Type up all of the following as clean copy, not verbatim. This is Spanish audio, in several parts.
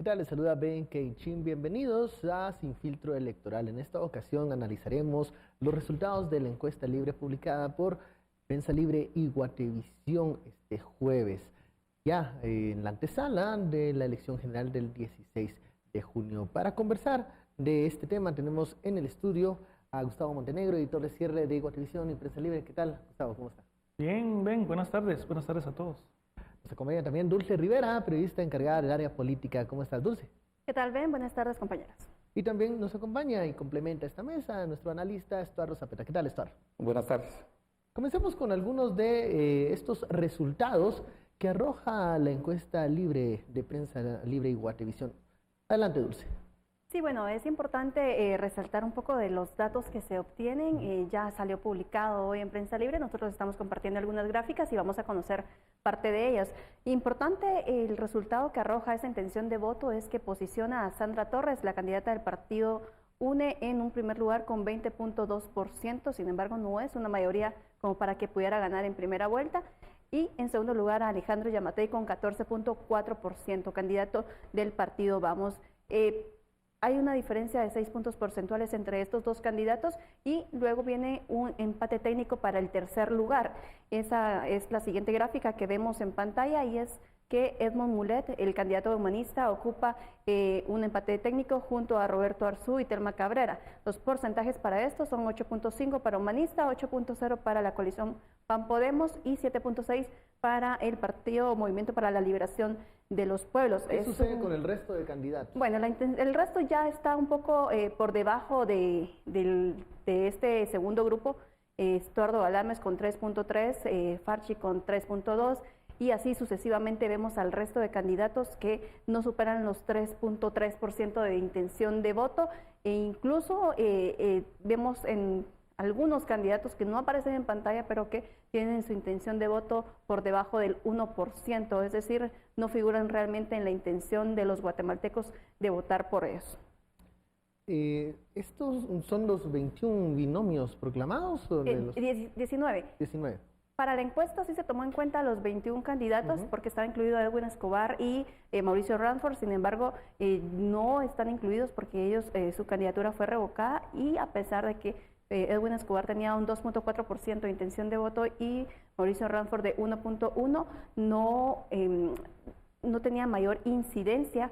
tal? Les saluda Ben Keichin. Bienvenidos a Sin Filtro Electoral. En esta ocasión analizaremos los resultados de la encuesta libre publicada por Prensa Libre y Guatevisión este jueves, ya en la antesala de la elección general del 16 de junio. Para conversar de este tema tenemos en el estudio a Gustavo Montenegro, editor de cierre de Guatevisión y Prensa Libre. ¿Qué tal, Gustavo? ¿Cómo está? Bien, Ben, buenas tardes a todos. Nos acompaña también Dulce Rivera, periodista encargada del área política. ¿Cómo estás, Dulce? ¿Qué tal, Ben? Buenas tardes, compañeras. Y también nos acompaña y complementa esta mesa nuestro analista Estuardo Zapeta. ¿Qué tal, Estuardo? Buenas tardes. Comencemos con algunos de estos resultados que arroja la encuesta libre de Prensa Libre y Guatevisión. Adelante, Dulce. Sí, bueno, es importante resaltar un poco de los datos que se obtienen. Ya salió publicado hoy en Prensa Libre. Nosotros estamos compartiendo algunas gráficas y vamos a conocer parte de ellas. Importante el resultado que arroja esa intención de voto es que posiciona a Sandra Torres, la candidata del partido UNE, en un primer lugar con 20.2%. Sin embargo, no es una mayoría como para que pudiera ganar en primera vuelta. Y en segundo lugar a Alejandro Yamatei con 14.4%, candidato del partido Vamos. Hay una diferencia de 6 puntos porcentuales entre estos dos candidatos y luego viene un empate técnico para el tercer lugar. Esa es la siguiente gráfica que vemos en pantalla y es que Edmond Mulet, el candidato humanista, ocupa un empate técnico junto a Roberto Arzú y Telma Cabrera. Los porcentajes para esto son 8.5 para humanista, 8.0 para la coalición PAN Podemos y 7.6 para el partido Movimiento para la Liberación de los Pueblos. ¿Qué sucede con el resto de candidatos? Bueno, el resto ya está un poco por debajo de este segundo grupo. Estuardo Galdames con 3.3, Farchi con 3.2 y así sucesivamente vemos al resto de candidatos que no superan los 3.3% de intención de voto e incluso vemos en algunos candidatos que no aparecen en pantalla, pero que tienen su intención de voto por debajo del 1%, es decir, no figuran realmente en la intención de los guatemaltecos de votar por ellos. ¿Estos son los 21 binomios proclamados? ¿O 19. 19. Para la encuesta sí se tomó en cuenta los 21 candidatos porque estaba incluido Edwin Escobar y Mauricio Ranford, sin embargo no están incluidos porque ellos su candidatura fue revocada y a pesar de que Edwin Escobar tenía un 2.4% de intención de voto y Mauricio Ranford de 1.1%, no tenía mayor incidencia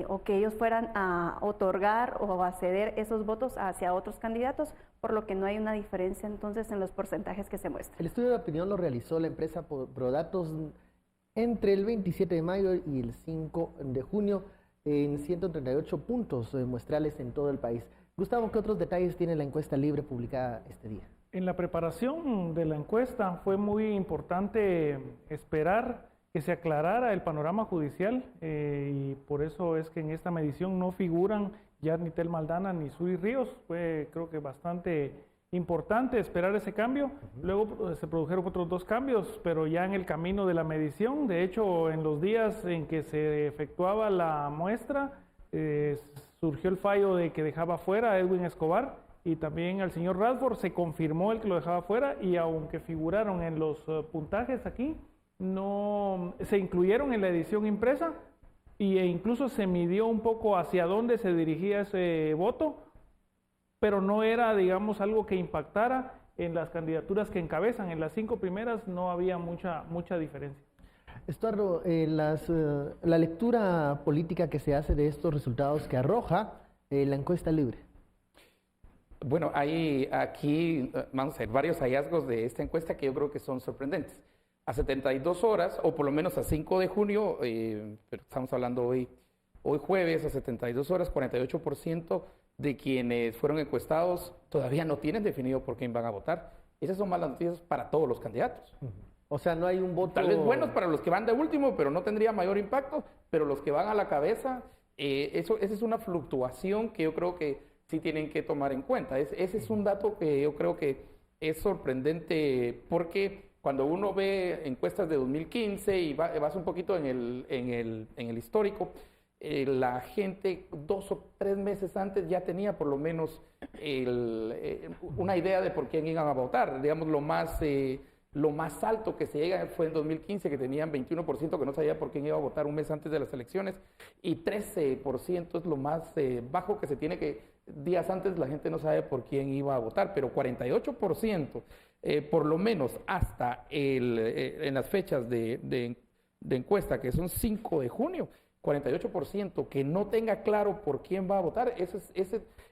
o que ellos fueran a otorgar o a ceder esos votos hacia otros candidatos, por lo que no hay una diferencia entonces en los porcentajes que se muestran. El estudio de opinión lo realizó la empresa Prodatos entre el 27 de mayo y el 5 de junio en 138 puntos muestrales en todo el país. Gustavo, ¿qué otros detalles tiene la encuesta libre publicada este día? En la preparación de la encuesta fue muy importante esperar que se aclarara el panorama judicial y por eso es que en esta medición no figuran ya ni Telma Aldana ni Suri Ríos. Fue creo que bastante importante esperar ese cambio. Luego se produjeron otros dos cambios, pero ya en el camino de la medición. De hecho, en los días en que se efectuaba la muestra, surgió el fallo de que dejaba fuera a Edwin Escobar y también al señor Radford. Se confirmó el que lo dejaba fuera y aunque figuraron en los puntajes aquí, no se incluyeron en la edición impresa e incluso se midió un poco hacia dónde se dirigía ese voto, pero no era, digamos, algo que impactara en las candidaturas que encabezan. En las 5 primeras no había mucha diferencia. Estuardo, la lectura política que se hace de estos resultados que arroja la encuesta libre. Bueno, hay aquí, vamos a ver, varios hallazgos de esta encuesta que yo creo que son sorprendentes. A 72 horas, o por lo menos a 5 de junio, pero estamos hablando hoy jueves, a 72 horas, 48% de quienes fueron encuestados todavía no tienen definido por quién van a votar. Esas son malas noticias para todos los candidatos. O sea, no hay un voto... Tal vez buenos para los que van de último, pero no tendría mayor impacto, pero los que van a la cabeza, esa es una fluctuación que yo creo que sí tienen que tomar en cuenta. Ese es un dato que yo creo que es sorprendente porque cuando uno ve encuestas de 2015 y vas un poquito en el histórico, la gente 2 o 3 meses antes ya tenía por lo menos una idea de por quién iban a votar. Digamos, lo más Lo más alto que se llega fue en 2015, que tenían 21% que no sabía por quién iba a votar un mes antes de las elecciones, y 13% es lo más bajo que se tiene, que días antes la gente no sabe por quién iba a votar, pero 48%, por lo menos hasta en las fechas de encuesta, que son 5 de junio, 48% que no tenga claro por quién va a votar.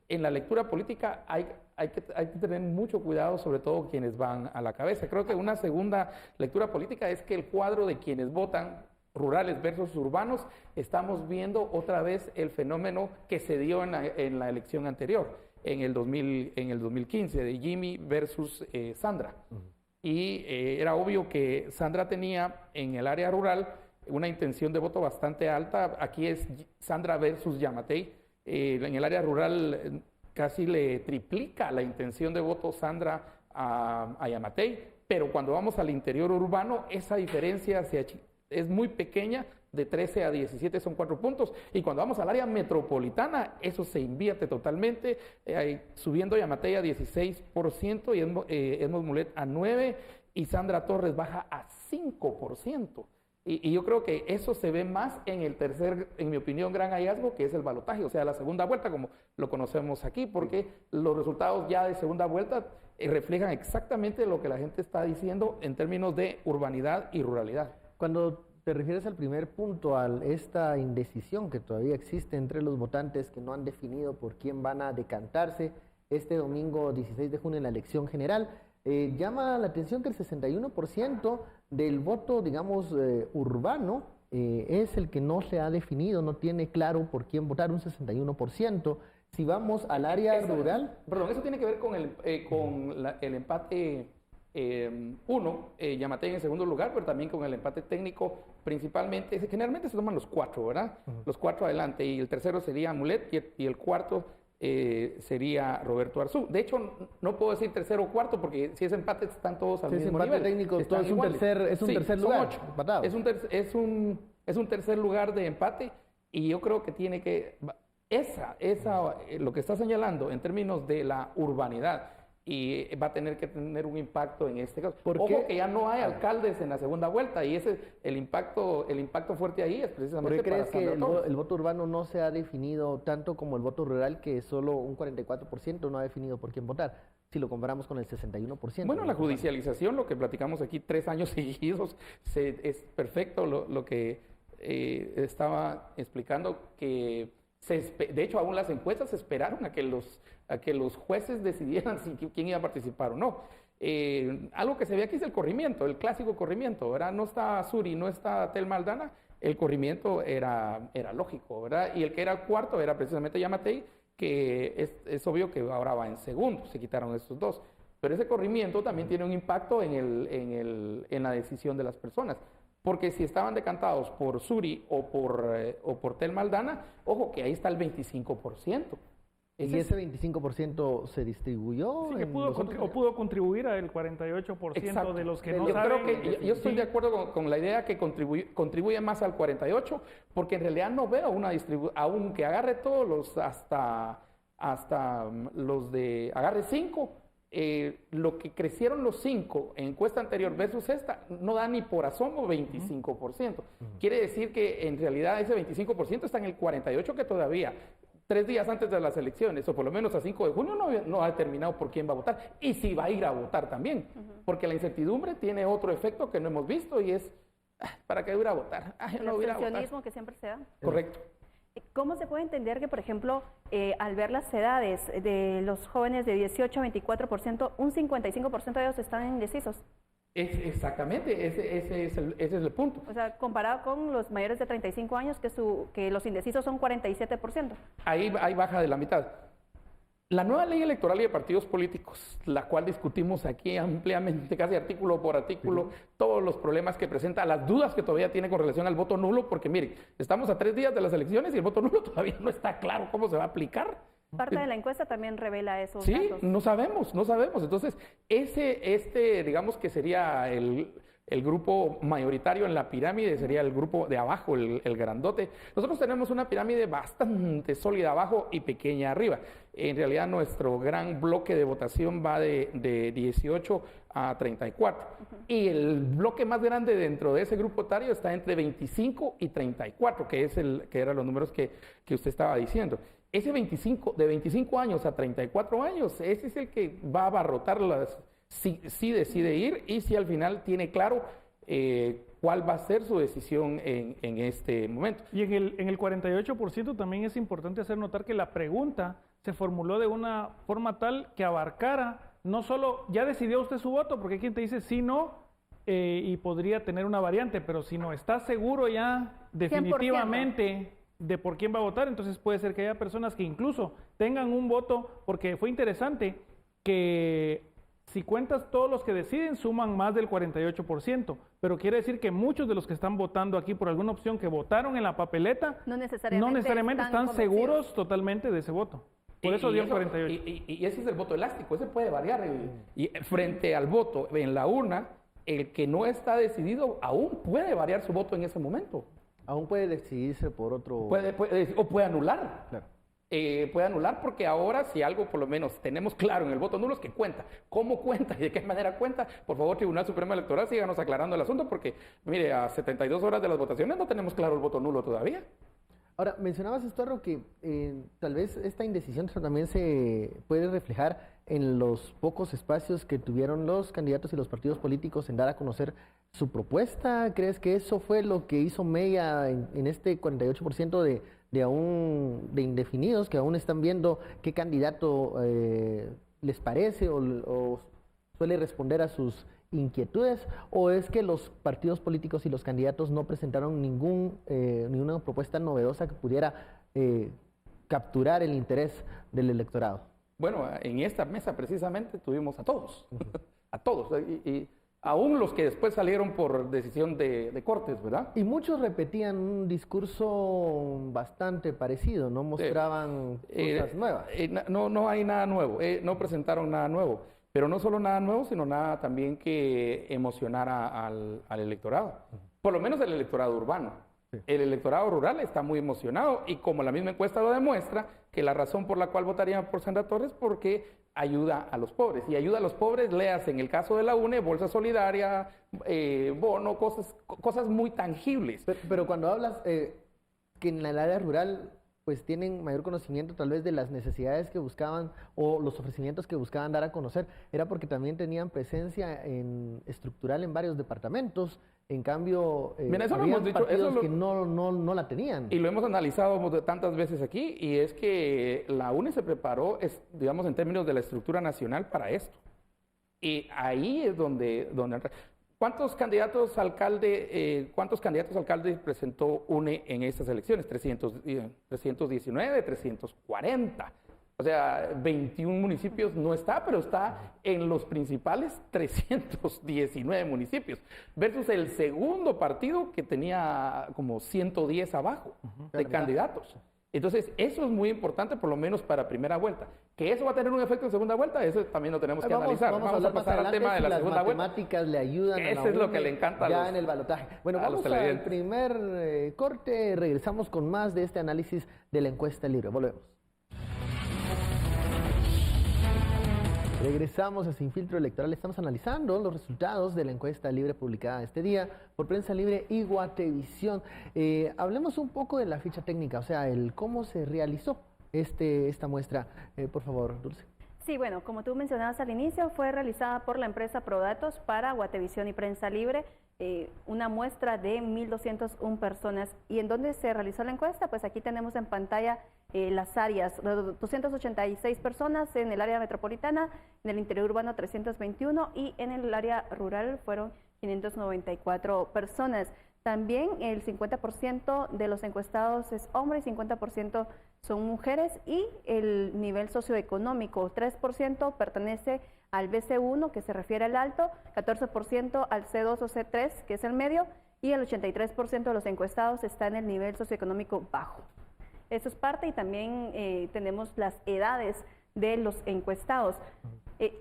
En la lectura política hay que tener mucho cuidado, sobre todo quienes van a la cabeza. Creo que una segunda lectura política es que el cuadro de quienes votan, rurales versus urbanos, estamos viendo otra vez el fenómeno que se dio en la elección anterior, en el 2015, de Jimmy versus Sandra. Y era obvio que Sandra tenía en el área rural una intención de voto bastante alta. Aquí es Sandra versus Yamatei. En el área rural casi le triplica la intención de voto Sandra a Yamatei, pero cuando vamos al interior urbano, esa diferencia es muy pequeña, de 13 a 17 son 4 puntos, y cuando vamos al área metropolitana, eso se invierte totalmente, subiendo Yamatei a 16% y Edmond Mulet a 9%, y Sandra Torres baja a 5%. Y yo creo que eso se ve más en el tercer, en mi opinión, gran hallazgo, que es el balotaje, o sea, la segunda vuelta, como lo conocemos aquí, porque los resultados ya de segunda vuelta reflejan exactamente lo que la gente está diciendo en términos de urbanidad y ruralidad. Cuando te refieres al primer punto, a esta indecisión que todavía existe entre los votantes que no han definido por quién van a decantarse este domingo 16 de junio en la elección general, llama la atención que el 61% del voto, digamos, urbano es el que no se ha definido, no tiene claro por quién votar, un 61%. Si vamos al área rural... Perdón, eso tiene que ver con el empate 1, Yamatei en segundo lugar, pero también con el empate técnico, principalmente, generalmente se toman los 4, ¿verdad? Los 4 adelante, y el tercero sería Mulet, y el cuarto sería Roberto Arzú. De hecho, no puedo decir tercero o cuarto, porque si es empate están todos al mismo nivel. Técnico, todo es un tercer lugar. 8. Es un tercer lugar de empate, y yo creo que tiene que... lo que está señalando en términos de la urbanidad, y va a tener que tener un impacto en este caso. Ojo que ya no hay alcaldes en la segunda vuelta, y el impacto fuerte ahí es precisamente... ¿Por qué crees que el voto urbano no se ha definido tanto como el voto rural, que solo un 44% no ha definido por quién votar, si lo comparamos con el 61%? Bueno, la judicialización, lo que platicamos aquí 3 años seguidos, es perfecto lo que estaba explicando, que de hecho aún las encuestas esperaron a que los jueces decidieran quién iba a participar o no. Algo que se ve aquí es el corrimiento, el clásico corrimiento, ¿verdad? No está Suri, no está Telma Aldana, el corrimiento era lógico, ¿verdad? Y el que era cuarto era precisamente Yamatei, que es obvio que ahora va en segundo, se quitaron estos dos. Pero ese corrimiento también tiene un impacto en la decisión de las personas. Porque si estaban decantados por Suri o por Telma Aldana, ojo que ahí está el 25%. ¿Y ese 25% se distribuyó? Sí, que pudo contribuir al 48% Exacto. De los que no saben. Yo estoy de acuerdo con la idea que contribuye más al 48%, porque en realidad no veo una distribución, aunque agarre todos los, hasta los de, agarre 5%, lo que crecieron los 5 en encuesta anterior versus esta, no da ni por asomo 25%. Quiere decir que en realidad ese 25% está en el 48%, que todavía 3 días antes de las elecciones, o por lo menos a 5 de junio, no ha determinado por quién va a votar, y si va a ir a votar también, porque la incertidumbre tiene otro efecto que no hemos visto, y es, ¿para qué voy a votar? El abstencionismo que siempre se da. Correcto. ¿Cómo se puede entender que, por ejemplo, al ver las edades de los jóvenes de 18 a 24%, un 55% de ellos están indecisos? Exactamente, ese es el punto. O sea, comparado con los mayores de 35 años, que los indecisos son 47%. Ahí baja de la mitad. La nueva ley electoral y de partidos políticos, la cual discutimos aquí ampliamente, casi artículo por artículo, todos los problemas que presenta, las dudas que todavía tiene con relación al voto nulo, porque miren, estamos a 3 días de las elecciones y el voto nulo todavía no está claro cómo se va a aplicar. Parte de la encuesta también revela esos datos. Sí, no sabemos. Entonces, digamos que sería el grupo mayoritario en la pirámide, sería el grupo de abajo, el grandote. Nosotros tenemos una pirámide bastante sólida abajo y pequeña arriba. en realidad nuestro gran bloque de votación va de 18 a 34. Y el bloque más grande dentro de ese grupo etario está entre 25 y 34, que eran los números que usted estaba diciendo. Ese de 25 años a 34 años, ese es el que va a abarrotar si decide ir y si al final tiene claro cuál va a ser su decisión en este momento. Y en el 48% también es importante hacer notar que la pregunta se formuló de una forma tal que abarcara no solo, ya decidió usted su voto, porque hay quien te dice sí, no, y podría tener una variante, pero si no está seguro ya definitivamente de por quién va a votar, entonces puede ser que haya personas que incluso tengan un voto, porque fue interesante que si cuentas todos los que deciden suman más del 48%, pero quiere decir que muchos de los que están votando aquí por alguna opción que votaron en la papeleta no necesariamente están seguros totalmente de ese voto. Por eso dio el 48. Y ese es el voto elástico, ese puede variar. Y frente al voto en la urna, el que no está decidido aún puede variar su voto en ese momento. Aún puede decidirse por otro... O puede anular. Claro. Puede anular porque ahora si algo por lo menos tenemos claro en el voto nulo es que cuenta. ¿Cómo cuenta y de qué manera cuenta? Por favor, Tribunal Supremo Electoral, síganos aclarando el asunto porque, mire, a 72 horas de las votaciones no tenemos claro el voto nulo todavía. Ahora, mencionabas, Estuardo, que tal vez esta indecisión también se puede reflejar en los pocos espacios que tuvieron los candidatos y los partidos políticos en dar a conocer su propuesta. ¿Crees que eso fue lo que hizo mella en este 48% de indefinidos que aún están viendo qué candidato les parece o suele responder a sus inquietudes, o es que los partidos políticos y los candidatos no presentaron ninguna propuesta novedosa que pudiera capturar el interés del electorado? Bueno, en esta mesa precisamente tuvimos a todos, a todos, y aún los que después salieron por decisión de Cortes, ¿verdad? Y muchos repetían un discurso bastante parecido, no mostraban cosas nuevas. No hay nada nuevo, no presentaron nada nuevo. Pero no solo nada nuevo, sino nada también que emocionara al electorado. Por lo menos el electorado urbano. Sí. El electorado rural está muy emocionado y como la misma encuesta lo demuestra, que la razón por la cual votarían por Sandra Torres es porque ayuda a los pobres. Y ayuda a los pobres, léase en el caso de la UNE, bolsa solidaria, bono, cosas muy tangibles. Pero cuando hablas que en el área rural pues tienen mayor conocimiento tal vez de las necesidades que buscaban o los ofrecimientos que buscaban dar a conocer, era porque también tenían presencia estructural en varios departamentos. En cambio, mira, eso había lo hemos dicho, partidos que no la tenían. Y lo hemos analizado tantas veces aquí, y es que la UNE se preparó, digamos, en términos de la estructura nacional para esto. Y ahí es donde ¿cuántos candidatos alcaldes presentó UNE en estas elecciones? 319, 340. O sea, 21 municipios no está, pero está en los principales 319 municipios. Versus el segundo partido que tenía como 110 abajo de candidatos. Entonces, eso es muy importante, por lo menos para primera vuelta. Que eso va a tener un efecto en segunda vuelta, eso también lo tenemos que analizar. Vamos a pasar al tema de la segunda vuelta. Las matemáticas le ayudan a Eso es lo que le encanta ya en el balotaje. Bueno, vamos al primer corte, regresamos con más de este análisis de la encuesta libre. Volvemos. Regresamos a Sin Filtro Electoral. Estamos analizando los resultados de la encuesta libre publicada este día por Prensa Libre y Guatevisión. Hablemos un poco de la ficha técnica, o sea, el cómo se realizó esta muestra. Por favor, Dulce. Sí, bueno, como tú mencionabas al inicio, fue realizada por la empresa Prodatos para Guatevisión y Prensa Libre, una muestra de 1.201 personas. ¿Y en dónde se realizó la encuesta? Pues aquí tenemos en pantalla las áreas, 286 personas en el área metropolitana, en el interior urbano 321 y en el área rural fueron 594 personas. También el 50% de los encuestados es hombre y 50% son mujeres, y el nivel socioeconómico, 3% pertenece al BC1, que se refiere al alto, 14% al C2 o C3, que es el medio, y el 83% de los encuestados está en el nivel socioeconómico bajo. Eso es parte, y también tenemos las edades de los encuestados.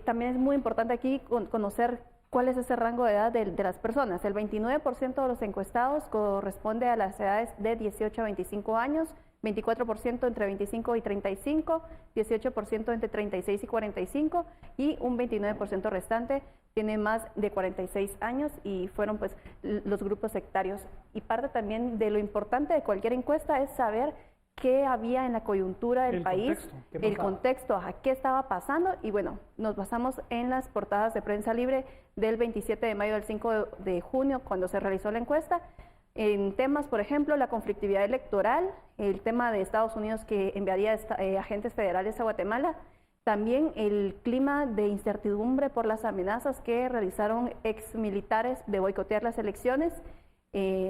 También es muy importante aquí conocer cuál es ese rango de edad de las personas. El 29% de los encuestados corresponde a las edades de 18 a 25 años, 24% entre 25 y 35, 18% entre 36 y 45 y un 29% restante tiene más de 46 años y fueron pues los grupos sectarios. Y parte también de lo importante de cualquier encuesta es saber qué había en la coyuntura del país, el contexto, a qué estaba pasando. Y bueno, nos basamos en las portadas de Prensa Libre del 27 de mayo al 5 de junio, cuando se realizó la encuesta, en temas, por ejemplo, la conflictividad electoral, el tema de Estados Unidos que enviaría agentes federales a Guatemala, también el clima de incertidumbre por las amenazas que realizaron exmilitares de boicotear las elecciones,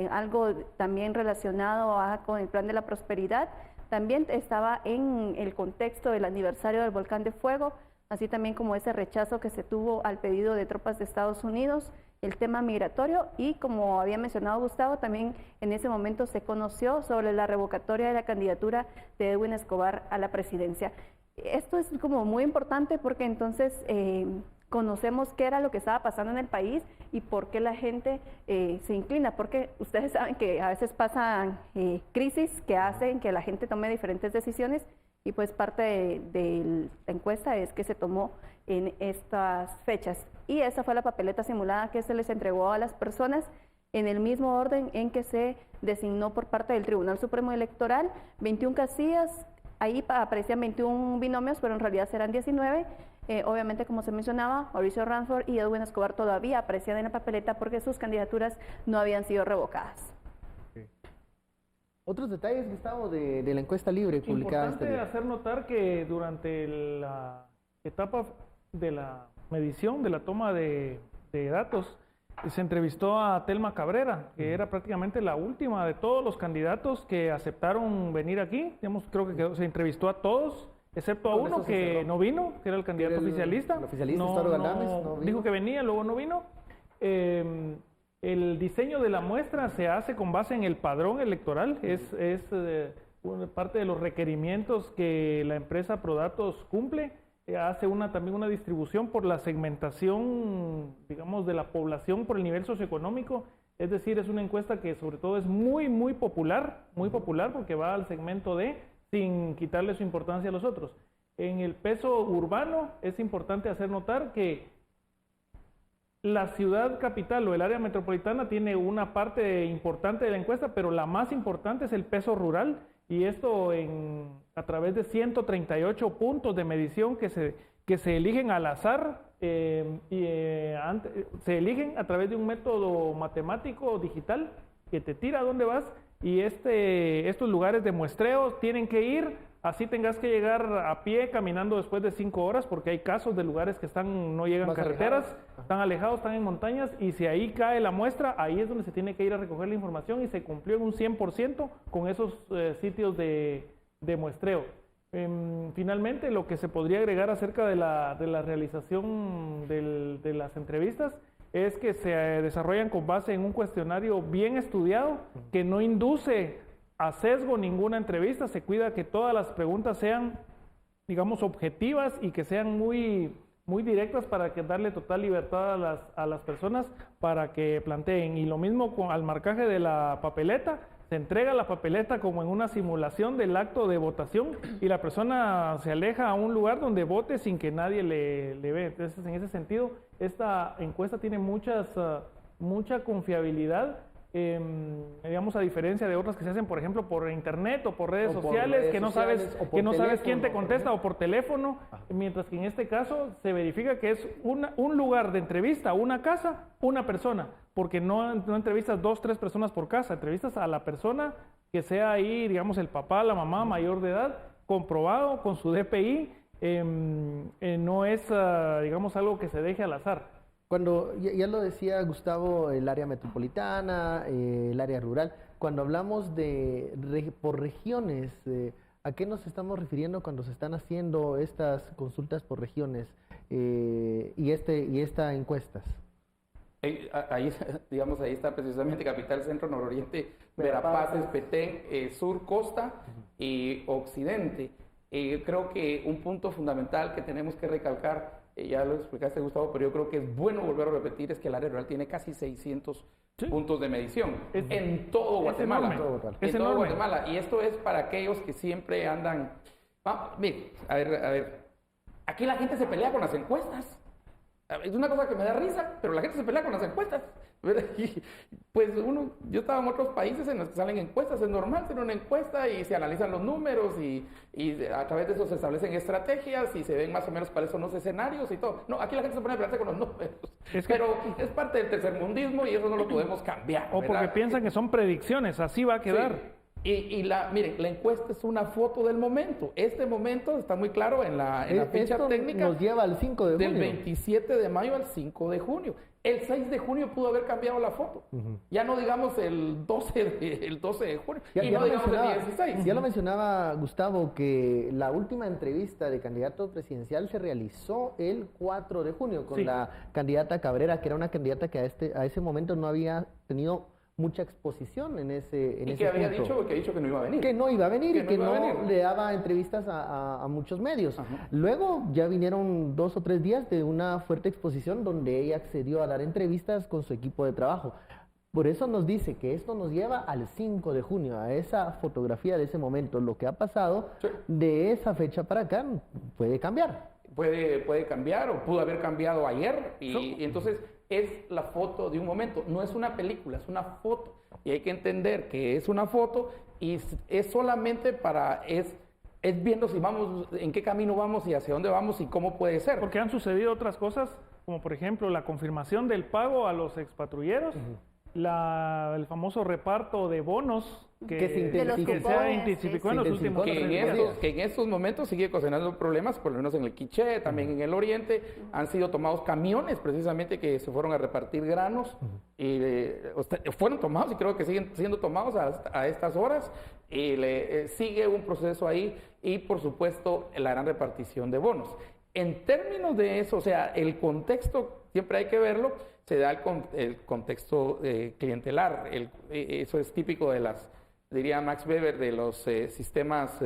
algo también relacionado con el Plan de la Prosperidad. También estaba en el contexto del aniversario del Volcán de Fuego, así también como ese rechazo que se tuvo al pedido de tropas de Estados Unidos, el tema migratorio y, como había mencionado Gustavo, también en ese momento se conoció sobre la revocatoria de la candidatura de Edwin Escobar a la presidencia. Esto es como muy importante porque entonces conocemos qué era lo que estaba pasando en el país y por qué la gente se inclina, porque ustedes saben que a veces pasan crisis que hacen que la gente tome diferentes decisiones y pues parte de la encuesta es que se tomó en estas fechas. Y esa fue la papeleta simulada que se les entregó a las personas en el mismo orden en que se designó por parte del Tribunal Supremo Electoral, 21 casillas. Ahí aparecían 21 binomios, pero en realidad serán 19. Obviamente, como se mencionaba, Mauricio Ransford y Edwin Escobar todavía aparecían en la papeleta porque sus candidaturas no habían sido revocadas. Okay. Otros detalles, Gustavo, de la encuesta libre publicada. Importante hacer notar que durante la etapa de la medición, de la toma de datos, se entrevistó a Telma Cabrera, que era prácticamente la última de todos los candidatos que aceptaron venir aquí. Digamos, creo que se entrevistó a todos, excepto a uno que no vino, que era el candidato oficialista. El oficialista, Estado Galdames, no vino. Dijo que venía, luego no vino. El diseño de la muestra se hace con base en el padrón electoral, es parte de los requerimientos que la empresa Prodatos cumple. Hace también una distribución por la segmentación, digamos, de la población por el nivel socioeconómico. Es decir, es una encuesta que sobre todo es muy popular porque va al segmento D sin quitarle su importancia a los otros. En el peso urbano es importante hacer notar que la ciudad capital o el área metropolitana tiene una parte importante de la encuesta, pero la más importante es el peso rural. Y esto a través de 138 puntos de medición que se eligen al azar, se eligen a través de un método matemático digital que te tira a dónde vas, y estos lugares de muestreo tienen que ir, así tengas que llegar a pie caminando después de 5 horas, porque hay casos de lugares que no llegan carreteras, están alejados, están en montañas, y si ahí cae la muestra, ahí es donde se tiene que ir a recoger la información, y se cumplió en un 100% con esos sitios de muestreo. Finalmente, lo que se podría agregar acerca de la realización de las entrevistas es que se desarrollan con base en un cuestionario bien estudiado, que no induce a sesgo ninguna entrevista, se cuida que todas las preguntas sean, digamos, objetivas y que sean muy directas para darle total libertad a las personas para que planteen. Y lo mismo al marcaje de la papeleta, se entrega la papeleta como en una simulación del acto de votación y la persona se aleja a un lugar donde vote sin que nadie le ve. Entonces, en ese sentido, esta encuesta tiene mucha confiabilidad. Digamos, a diferencia de otras que se hacen, por ejemplo, por internet o por redes sociales, que no sabes quién te contesta, o por teléfono, mientras que en este caso se verifica que es un lugar de entrevista, una casa, una persona, porque no entrevistas 2, 3 personas por casa, entrevistas a la persona que sea ahí, digamos, el papá, la mamá mayor de edad, comprobado con su DPI, no es, digamos, algo que se deje al azar. Cuando, ya lo decía Gustavo, el área metropolitana, el área rural, cuando hablamos por regiones, ¿a qué nos estamos refiriendo cuando se están haciendo estas consultas por regiones y estas encuestas? Ahí, digamos, ahí está precisamente Capital, Centro, Nororiente, Verapaz, Petén, Sur, Costa y Occidente. Creo que un punto fundamental que tenemos que recalcar ya lo explicaste, Gustavo, pero yo creo que es bueno volver a repetir, es que el área rural tiene casi 600 puntos de medición en todo Guatemala. Es En todo enorme. Guatemala. Y esto es para aquellos que siempre andan... Mire, a ver, aquí la gente se pelea con las encuestas. Es una cosa que me da risa, pero la gente se pelea con las encuestas. ¿Verdad? Y, pues yo estaba en otros países en los que salen encuestas, es normal hacer una encuesta y se analizan los números y a través de eso se establecen estrategias y se ven más o menos cuáles son los escenarios y todo. No, aquí la gente se pone a pelearse con los números, pero es parte del tercermundismo y eso no lo podemos cambiar. O porque ¿verdad? piensan que son predicciones, así va a quedar. Sí. Miren, la encuesta es una foto del momento. Este momento está muy claro en la ficha Esto técnica. nos lleva al 5 de junio. Del 27 de mayo al 5 de junio. El 6 de junio pudo haber cambiado la foto. Ya no digamos el 12 de junio. Y no digamos el 16. Ya lo mencionaba Gustavo, que la última entrevista de candidato presidencial se realizó el 4 de junio con la candidata Cabrera, que era una candidata que a ese momento no había tenido mucha exposición en ese y que había dicho que no iba a venir. Que no iba a venir y que no venir. le daba entrevistas a muchos medios. Luego ya vinieron 2 o 3 días de una fuerte exposición donde ella accedió a dar entrevistas con su equipo de trabajo. Por eso nos dice que esto nos lleva al 5 de junio, a esa fotografía de ese momento. Lo que ha pasado de esa fecha para acá puede cambiar. Puede cambiar o pudo haber cambiado ayer y entonces es la foto de un momento, no es una película, es una foto y hay que entender que es una foto y es solamente es viendo si vamos, en qué camino vamos y hacia dónde vamos y cómo puede ser. Porque han sucedido otras cosas, como por ejemplo la confirmación del pago a los expatrulleros, el famoso reparto de bonos que se ha intensificado en los últimos días. Que en estos momentos sigue ocasionando problemas, por lo menos en el Quiché, también en el Oriente. Han sido tomados camiones precisamente que se fueron a repartir granos y fueron tomados y creo que siguen siendo tomados a estas horas. Y sigue un proceso ahí y por supuesto la gran repartición de bonos. En términos de eso, o sea, el contexto siempre hay que verlo, se da el contexto clientelar, eso es típico de diría Max Weber, de los sistemas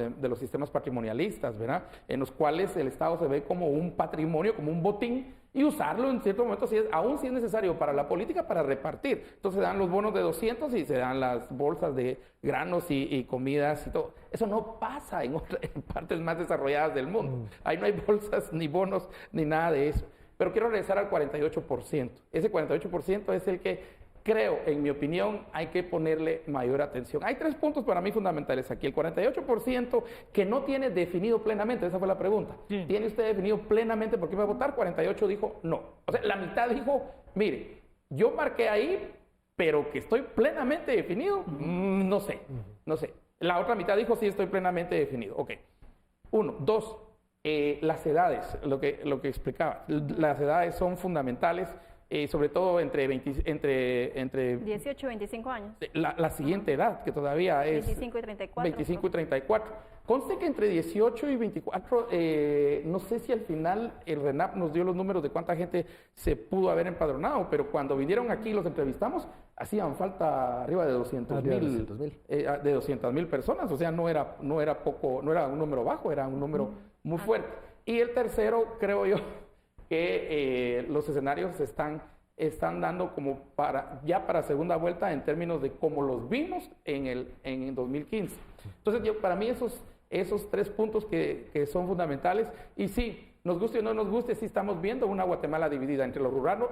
patrimonialistas, ¿verdad? En los cuales el Estado se ve como un patrimonio, como un botín, y usarlo en cierto momento, aún si es necesario para la política, para repartir. Entonces se dan los bonos de 200 y se dan las bolsas de granos y comidas y todo. Eso no pasa en partes más desarrolladas del mundo. Ahí no hay bolsas, ni bonos, ni nada de eso. Pero quiero regresar al 48%. Ese 48% es el que creo, en mi opinión, hay que ponerle mayor atención. Hay 3 puntos para mí fundamentales aquí. El 48% que no tiene definido plenamente, esa fue la pregunta. Sí. ¿Tiene usted definido plenamente por qué va a votar? 48 dijo no. O sea, la mitad dijo, mire, yo marqué ahí, pero que estoy plenamente definido, no sé. La otra mitad dijo sí, estoy plenamente definido. Ok. 1. 2. Las edades, lo que explicaba. Las edades son fundamentales. Sobre todo entre 18 y 25 años. La siguiente edad, que todavía es 25 y 34. 25 y 34. Conste que entre 18 y 24, no sé si al final el RENAP nos dio los números de cuánta gente se pudo haber empadronado, pero cuando vinieron aquí y los entrevistamos, hacían falta arriba de 200,000 personas, o sea, no era poco, no era un número bajo, era un número muy fuerte. Y el tercero, creo yo, que los escenarios están dando como para segunda vuelta en términos de cómo los vimos en 2015. Entonces, para mí esos 3 puntos que son fundamentales, y sí, nos guste o no nos guste, sí estamos viendo una Guatemala dividida entre lo rural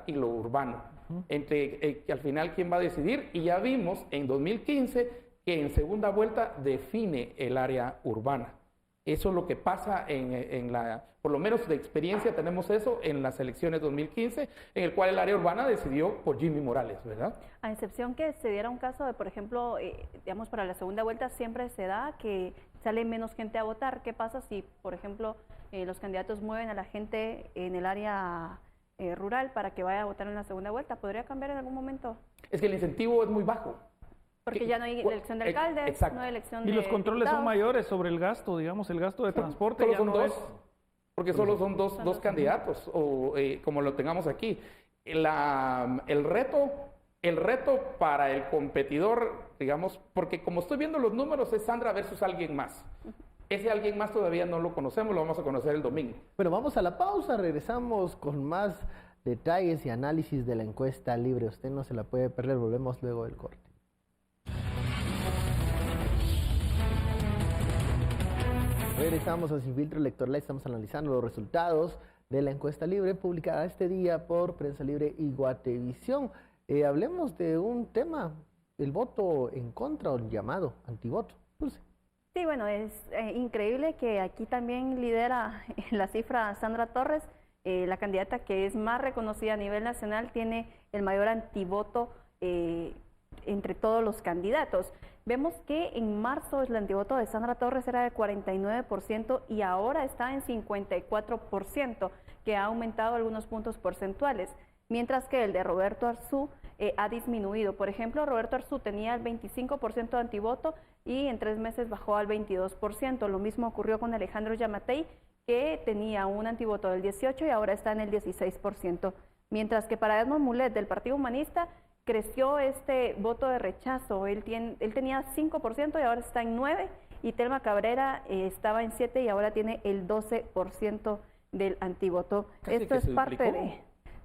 y lo urbano, entre que al final quién va a decidir, y ya vimos en 2015 que en segunda vuelta define el área urbana. Eso es lo que pasa por lo menos de experiencia tenemos eso en las elecciones 2015, en el cual el área urbana decidió por Jimmy Morales, ¿verdad? A excepción que se diera un caso de, por ejemplo, digamos, para la segunda vuelta siempre se da que sale menos gente a votar. ¿Qué pasa si, por ejemplo, los candidatos mueven a la gente en el área rural para que vaya a votar en la segunda vuelta? ¿Podría cambiar en algún momento? Es que el incentivo es muy bajo. Porque ya no hay elección de alcaldes, exacto. no hay elección de Y los controles diputados. son mayores sobre el gasto, digamos, el gasto de transporte. Solo ya son no 2, es... porque solo son dos candidatos, o como lo tengamos aquí. El reto para el competidor, digamos, porque como estoy viendo los números, es Sandra versus alguien más. Ese alguien más todavía no lo conocemos, lo vamos a conocer el domingo. Bueno, vamos a la pausa, regresamos con más detalles y análisis de la encuesta libre. Usted no se la puede perder, volvemos luego del corte. Regresamos a Sin Filtro Electoral, estamos analizando los resultados de la encuesta libre publicada este día por Prensa Libre y Guatevisión. Hablemos de un tema, el voto en contra o el llamado antivoto. Dulce. Sí, bueno, es increíble que aquí también lidera la cifra Sandra Torres, la candidata que es más reconocida a nivel nacional, tiene el mayor antivoto entre todos los candidatos. Vemos que en marzo el antivoto de Sandra Torres era de 49% y ahora está en 54%, que ha aumentado algunos puntos porcentuales, mientras que el de Roberto Arzú ha disminuido. Por ejemplo, Roberto Arzú tenía el 25% de antivoto y en 3 meses bajó al 22%. Lo mismo ocurrió con Alejandro Yamatei, que tenía un antivoto del 18% y ahora está en el 16%. Mientras que para Edmond Mulet, del Partido Humanista, creció este voto de rechazo. Él tenía 5% y ahora está en 9%, y Telma Cabrera estaba en 7% y ahora tiene el 12% del antivoto. Casi Esto es parte de...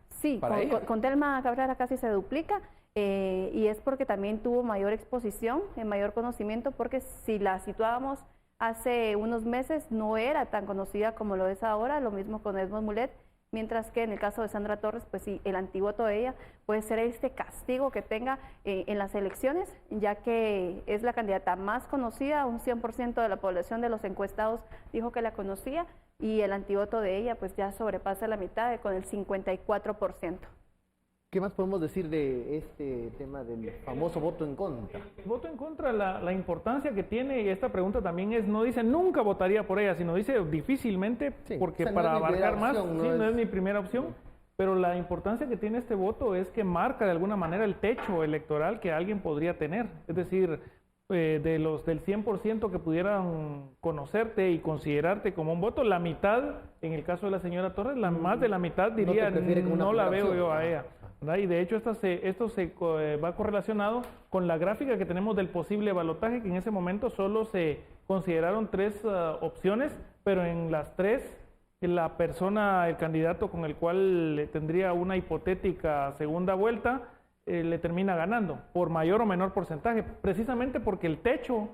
Sí, con Telma Cabrera casi se duplica, y es porque también tuvo mayor exposición, mayor conocimiento, porque si la situábamos hace unos meses no era tan conocida como lo es ahora, lo mismo con Edmond Mulet, mientras que en el caso de Sandra Torres, pues sí, el antivoto de ella puede ser este castigo que tenga en las elecciones, ya que es la candidata más conocida, un 100% de la población de los encuestados dijo que la conocía, y el antivoto de ella pues ya sobrepasa la mitad con el 54%. ¿Qué más podemos decir de este tema del famoso voto en contra? Voto en contra, la importancia que tiene, y esta pregunta también es, no dice nunca votaría por ella, sino dice difícilmente, Sí, porque o sea, para no es mi abarcar primera más, opción, no es mi primera opción, pero la importancia que tiene este voto es que marca de alguna manera el techo electoral que alguien podría tener, es decir, del 100% que pudieran conocerte y considerarte como un voto, la mitad, en el caso de la señora Torres, más de la mitad diría, no la veo yo a ella. ¿Verdad? Y de hecho esto va correlacionado con la gráfica que tenemos del posible balotaje, que en ese momento solo se consideraron 3 opciones, pero en las 3 la persona, el candidato con el cual tendría una hipotética segunda vuelta, le termina ganando por mayor o menor porcentaje, precisamente porque el techo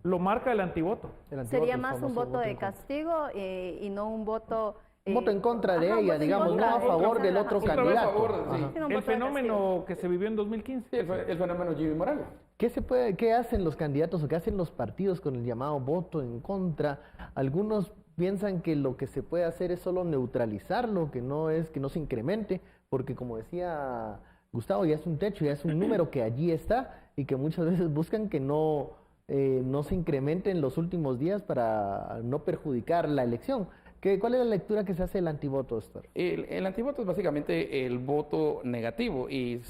lo marca el antivoto. Sería más un voto de castigo y no un voto... voto en contra de ella, digamos, no a favor del otro candidato. El fenómeno que se vivió en 2015. Sí, el fenómeno Jimmy Morales. ¿Qué hacen los candidatos o qué hacen los partidos con el llamado voto en contra? Algunos piensan que lo que se puede hacer es solo neutralizarlo, que no se incremente, porque como decía Gustavo, ya es un techo, ya es un número que allí está y que muchas veces buscan que no se incremente en los últimos días para no perjudicar la elección. ¿Cuál es la lectura que se hace del antivoto, Oscar? El antivoto es básicamente el voto negativo y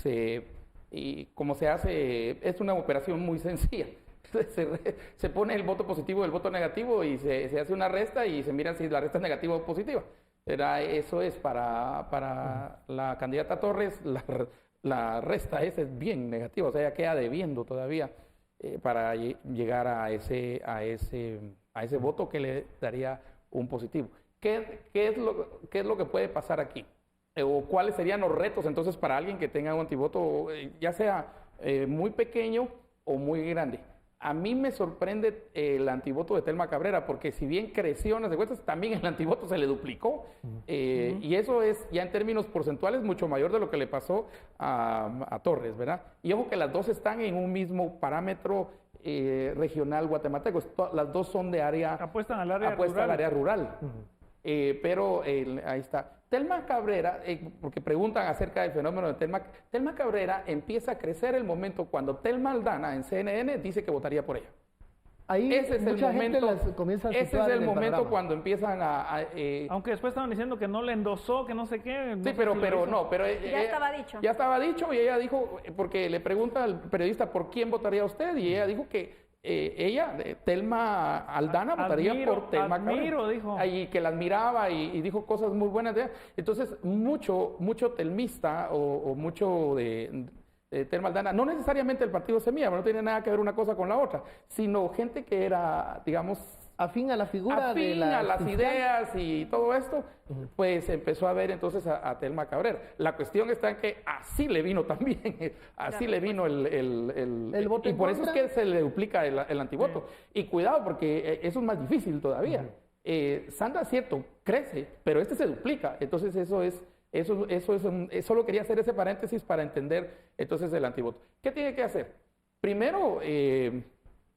como se hace, es una operación muy sencilla. Se pone el voto positivo y el voto negativo y se hace una resta y se mira si la resta es negativa o positiva. Eso es para la candidata Torres, la resta esa es bien negativa, o sea, ella queda debiendo todavía para llegar a ese voto que le daría un positivo. ¿Qué es lo que puede pasar aquí? ¿O cuáles serían los retos entonces para alguien que tenga un antivoto, ya sea muy pequeño o muy grande? A mí me sorprende el antivoto de Telma Cabrera, porque si bien creció en las encuestas, también el antivoto se le duplicó. Y eso es, ya en términos porcentuales, mucho mayor de lo que le pasó a Torres, ¿verdad? Y ojo que las dos están en un mismo parámetro regional guatemalteco. Las dos son de área... Apuestan al área rural. Pero ahí está. Telma Cabrera, porque preguntan acerca del fenómeno de Telma Cabrera empieza a crecer el momento cuando Telma Aldana en CNN dice que votaría por ella. Ahí ese es mucha el gente momento, comienza a ese es el momento cuando empiezan aunque después estaban diciendo que no le endosó, que no sé qué. Sí, pero ya estaba dicho. Ya estaba dicho y ella dijo, porque le pregunta al periodista por quién votaría usted y ella dijo que Telma Aldana votaría por Telma Cabrera. Dijo. Y que la admiraba y dijo cosas muy buenas de ella. Entonces, mucho telmista o mucho de Telma Aldana, no necesariamente el partido Semilla, no tiene nada que ver una cosa con la otra, sino gente que era, digamos, afín a la figura de afín la a las fiscal. ideas y todo esto, pues empezó a ver entonces a Telma Cabrera. La cuestión está en que así le vino también, así le vino El voto y en por eso es contra. que se le duplica el antivoto. Y cuidado, porque eso es más difícil todavía. Sandra, cierto, crece, pero este se duplica. Entonces solo quería hacer ese paréntesis para entender entonces el antivoto. ¿Qué tiene que hacer? Primero,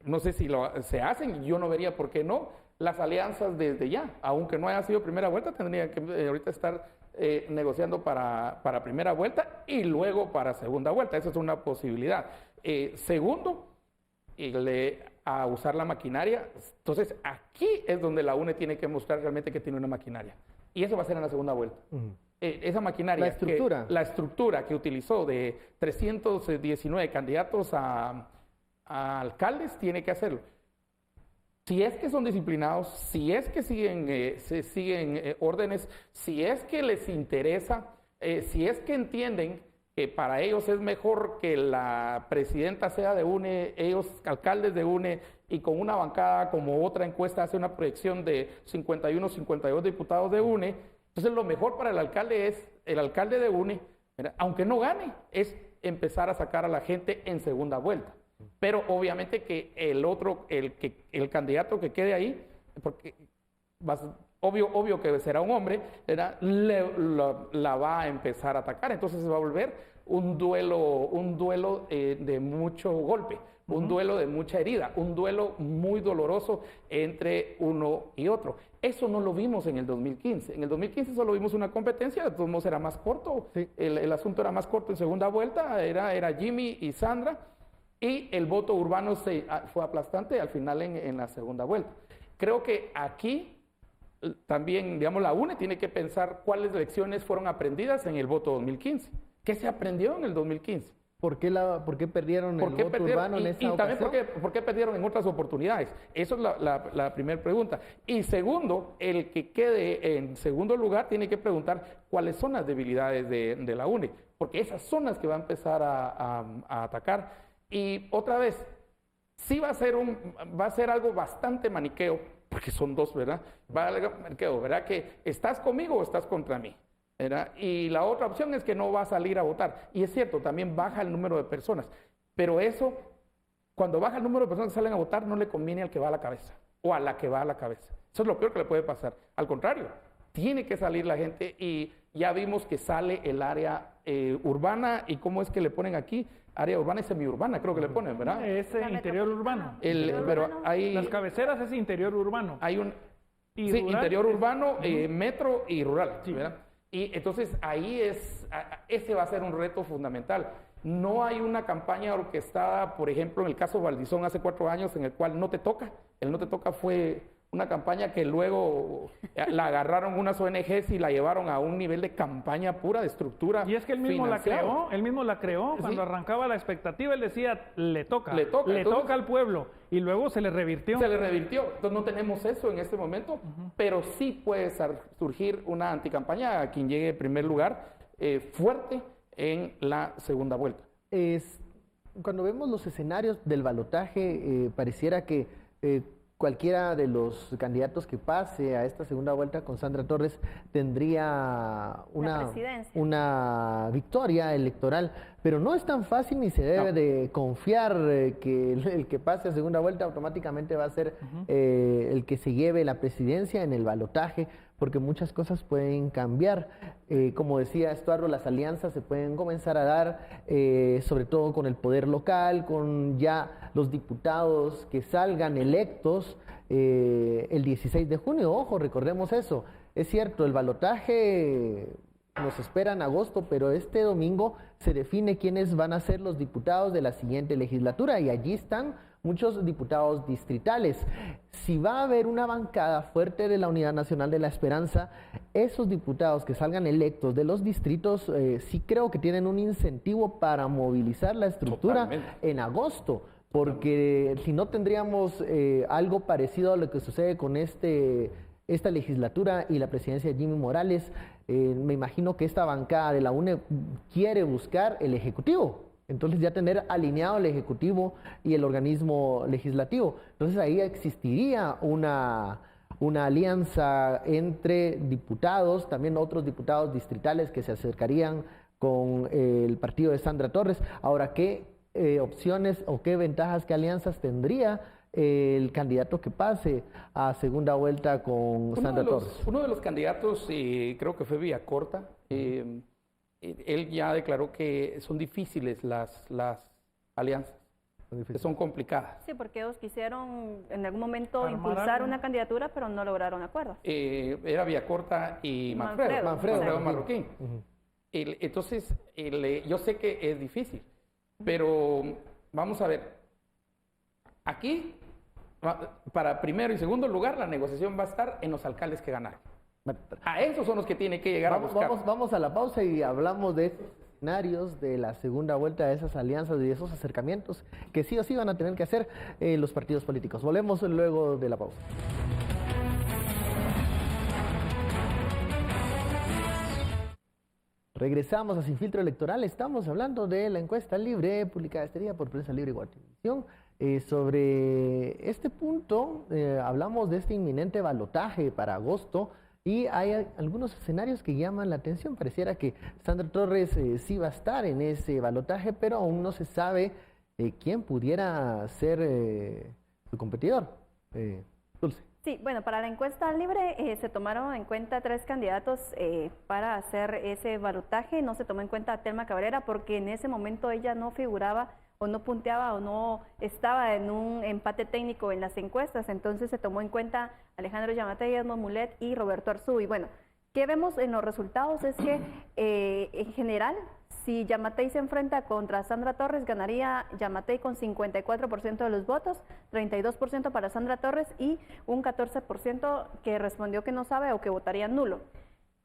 no sé si se hacen, yo no vería por qué no, las alianzas desde ya, aunque no haya sido primera vuelta, tendrían que ahorita estar negociando para primera vuelta y luego para segunda vuelta, esa es una posibilidad. Segundo, a usar la maquinaria, entonces aquí es donde la UNE tiene que mostrar realmente que tiene una maquinaria, y eso va a ser en la segunda vuelta. Esa maquinaria, La estructura que utilizó de 319 candidatos a alcaldes, tiene que hacerlo. Si es que son disciplinados, si es que siguen órdenes, si es que les interesa, si es que entienden que para ellos es mejor que la presidenta sea de UNE, ellos alcaldes de UNE, y con una bancada como otra encuesta hace una proyección de 51, 52 diputados de UNE, entonces lo mejor para el alcalde es, el alcalde de UNE, aunque no gane, es empezar a sacar a la gente en segunda vuelta. Pero obviamente que el candidato que quede ahí, porque obvio que será un hombre, la va a empezar a atacar. Entonces se va a volver un duelo de mucho golpe, un duelo de mucha herida, un duelo muy doloroso entre uno y otro. Eso no lo vimos en el 2015. En el 2015 solo vimos una competencia, de todos modos era más corto, sí. El asunto era más corto en segunda vuelta, era Jimmy y Sandra, y el voto urbano fue aplastante al final en la segunda vuelta. Creo que aquí también, digamos, la UNE tiene que pensar cuáles lecciones fueron aprendidas en el voto 2015. ¿Qué se aprendió en el 2015? ¿Por qué perdieron el voto urbano en esa ocasión? También ¿por qué perdieron en otras oportunidades? Eso es la primera pregunta. Y segundo, el que quede en segundo lugar tiene que preguntar cuáles son las debilidades de la UNE, porque esas son las que va a empezar a atacar. Y otra vez, sí va a ser algo bastante maniqueo, porque son dos, ¿verdad? Va a ser algo maniqueo, ¿verdad? Que estás conmigo o estás contra mí, ¿verdad? Y la otra opción es que no va a salir a votar. Y es cierto, también baja el número de personas. Pero eso, cuando baja el número de personas que salen a votar, no le conviene al que va a la cabeza o a la que va a la cabeza. Eso es lo peor que le puede pasar. Al contrario, tiene que salir la gente, y ya vimos que sale el área urbana. ¿Y cómo es que le ponen aquí? Área urbana y semiurbana, creo que le ponen, ¿verdad? Es interior urbano. Pero hay, las cabeceras es interior urbano. Hay un y sí, rural, interior urbano, metro y rural, sí. ¿verdad? Y entonces ahí ese va a ser un reto fundamental. No hay una campaña orquestada, por ejemplo, en el caso de Valdizón hace 4 años, en el cual no te toca. El no te toca fue una campaña que luego la agarraron unas ONGs y la llevaron a un nivel de campaña pura, de estructura. Y es que él mismo la creó, cuando arrancaba la expectativa, él decía, le toca al pueblo, y luego se le revirtió. Entonces no tenemos eso en este momento, pero sí puede surgir una anticampaña a quien llegue en primer lugar, fuerte en la segunda vuelta. Cuando vemos los escenarios del balotaje, pareciera que cualquiera de los candidatos que pase a esta segunda vuelta con Sandra Torres tendría una victoria electoral, pero no es tan fácil ni se debe de confiar que el que pase a segunda vuelta automáticamente va a ser el que se lleve la presidencia en el balotaje, porque muchas cosas pueden cambiar. Como decía Estuardo, las alianzas se pueden comenzar a dar, sobre todo con el poder local, con ya los diputados que salgan electos el 16 de junio. Ojo, recordemos eso. Es cierto, el balotaje nos espera en agosto, pero este domingo se define quiénes van a ser los diputados de la siguiente legislatura, y allí están muchos diputados distritales. Si va a haber una bancada fuerte de la Unidad Nacional de la Esperanza, esos diputados que salgan electos de los distritos, sí creo que tienen un incentivo para movilizar la estructura en agosto, porque si no tendríamos algo parecido a lo que sucede con esta legislatura y la presidencia de Jimmy Morales. Me imagino que esta bancada de la UNE quiere buscar el Ejecutivo, Entonces ya tener alineado el Ejecutivo y el organismo legislativo. Entonces ahí existiría una alianza entre diputados, también otros diputados distritales que se acercarían con el partido de Sandra Torres. Ahora, ¿qué opciones o qué ventajas, qué alianzas tendría el candidato que pase a segunda vuelta con Sandra Torres? Uno de los candidatos, creo que fue Villacorta, él ya declaró que son difíciles las alianzas, que son complicadas. Sí, porque ellos quisieron en algún momento Armar impulsar algo. una candidatura, pero no lograron acuerdos. Era Villacorta y Manfredo Marroquín. Entonces, yo sé que es difícil, pero vamos a ver, aquí, para primero y segundo lugar, la negociación va a estar en los alcaldes que ganaron. A esos son los que tienen que llegar a buscar. Vamos a la pausa y hablamos de esos escenarios, de la segunda vuelta, de esas alianzas y de esos acercamientos que sí o sí van a tener que hacer los partidos políticos. Volvemos luego de la pausa. Regresamos a Sin Filtro Electoral. Estamos hablando de la encuesta libre publicada este día por Prensa Libre y Guatemala. Sobre este punto, hablamos de este inminente balotaje para agosto y hay algunos escenarios que llaman la atención. Pareciera que Sandra Torres sí va a estar en ese balotaje, pero aún no se sabe quién pudiera ser su competidor. Dulce. Sí, bueno, para la encuesta libre se tomaron en cuenta 3 candidatos para hacer ese balotaje. No se tomó en cuenta a Telma Cabrera porque en ese momento ella no figuraba o no punteaba o no estaba en un empate técnico en las encuestas. Entonces se tomó en cuenta Alejandro Yamatei, Edmond Mulet y Roberto Arzú. Y bueno, ¿qué vemos en los resultados? Es que en general, si Yamatei se enfrenta contra Sandra Torres, ganaría Yamatei con 54% de los votos, 32% para Sandra Torres y un 14% que respondió que no sabe o que votaría nulo.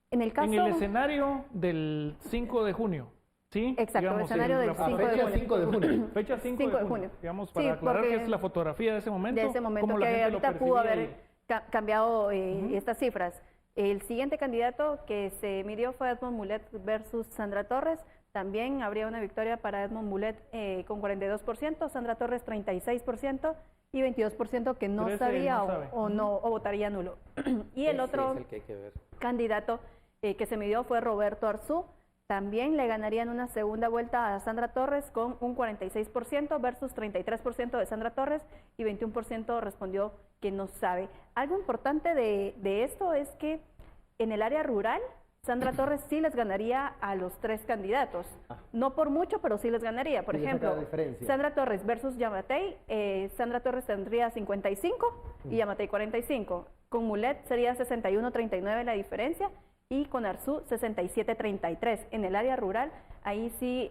En el caso... En el escenario del 5 de junio, ¿sí? Exacto, digamos, el escenario del 5 de junio. 5 de junio. Fecha 5 de junio. Digamos, para Sí, aclarar porque que es la fotografía de ese momento. De ese momento cómo la que gente lo ahorita pudo percibía haber cambiado estas cifras. El siguiente candidato que se midió fue Edmond Mulet versus Sandra Torres. También habría una victoria para Edmond Mulet con 42%, Sandra Torres 36% y 22% que no sabía o votaría nulo. Y el otro es el que hay que ver. candidato que se midió fue Roberto Arzú. También le ganaría en una segunda vuelta a Sandra Torres con un 46% versus 33% de Sandra Torres y 21% respondió que no sabe. Algo importante de esto es que en el área rural, Sandra Torres sí les ganaría a los 3 candidatos. No por mucho, pero sí les ganaría. Por ejemplo, Sandra Torres versus Yamatei, Sandra Torres tendría 55 y Yamatei 45. Con Mulet sería 61-39 la diferencia y con Arzú 67-33. En el área rural, ahí sí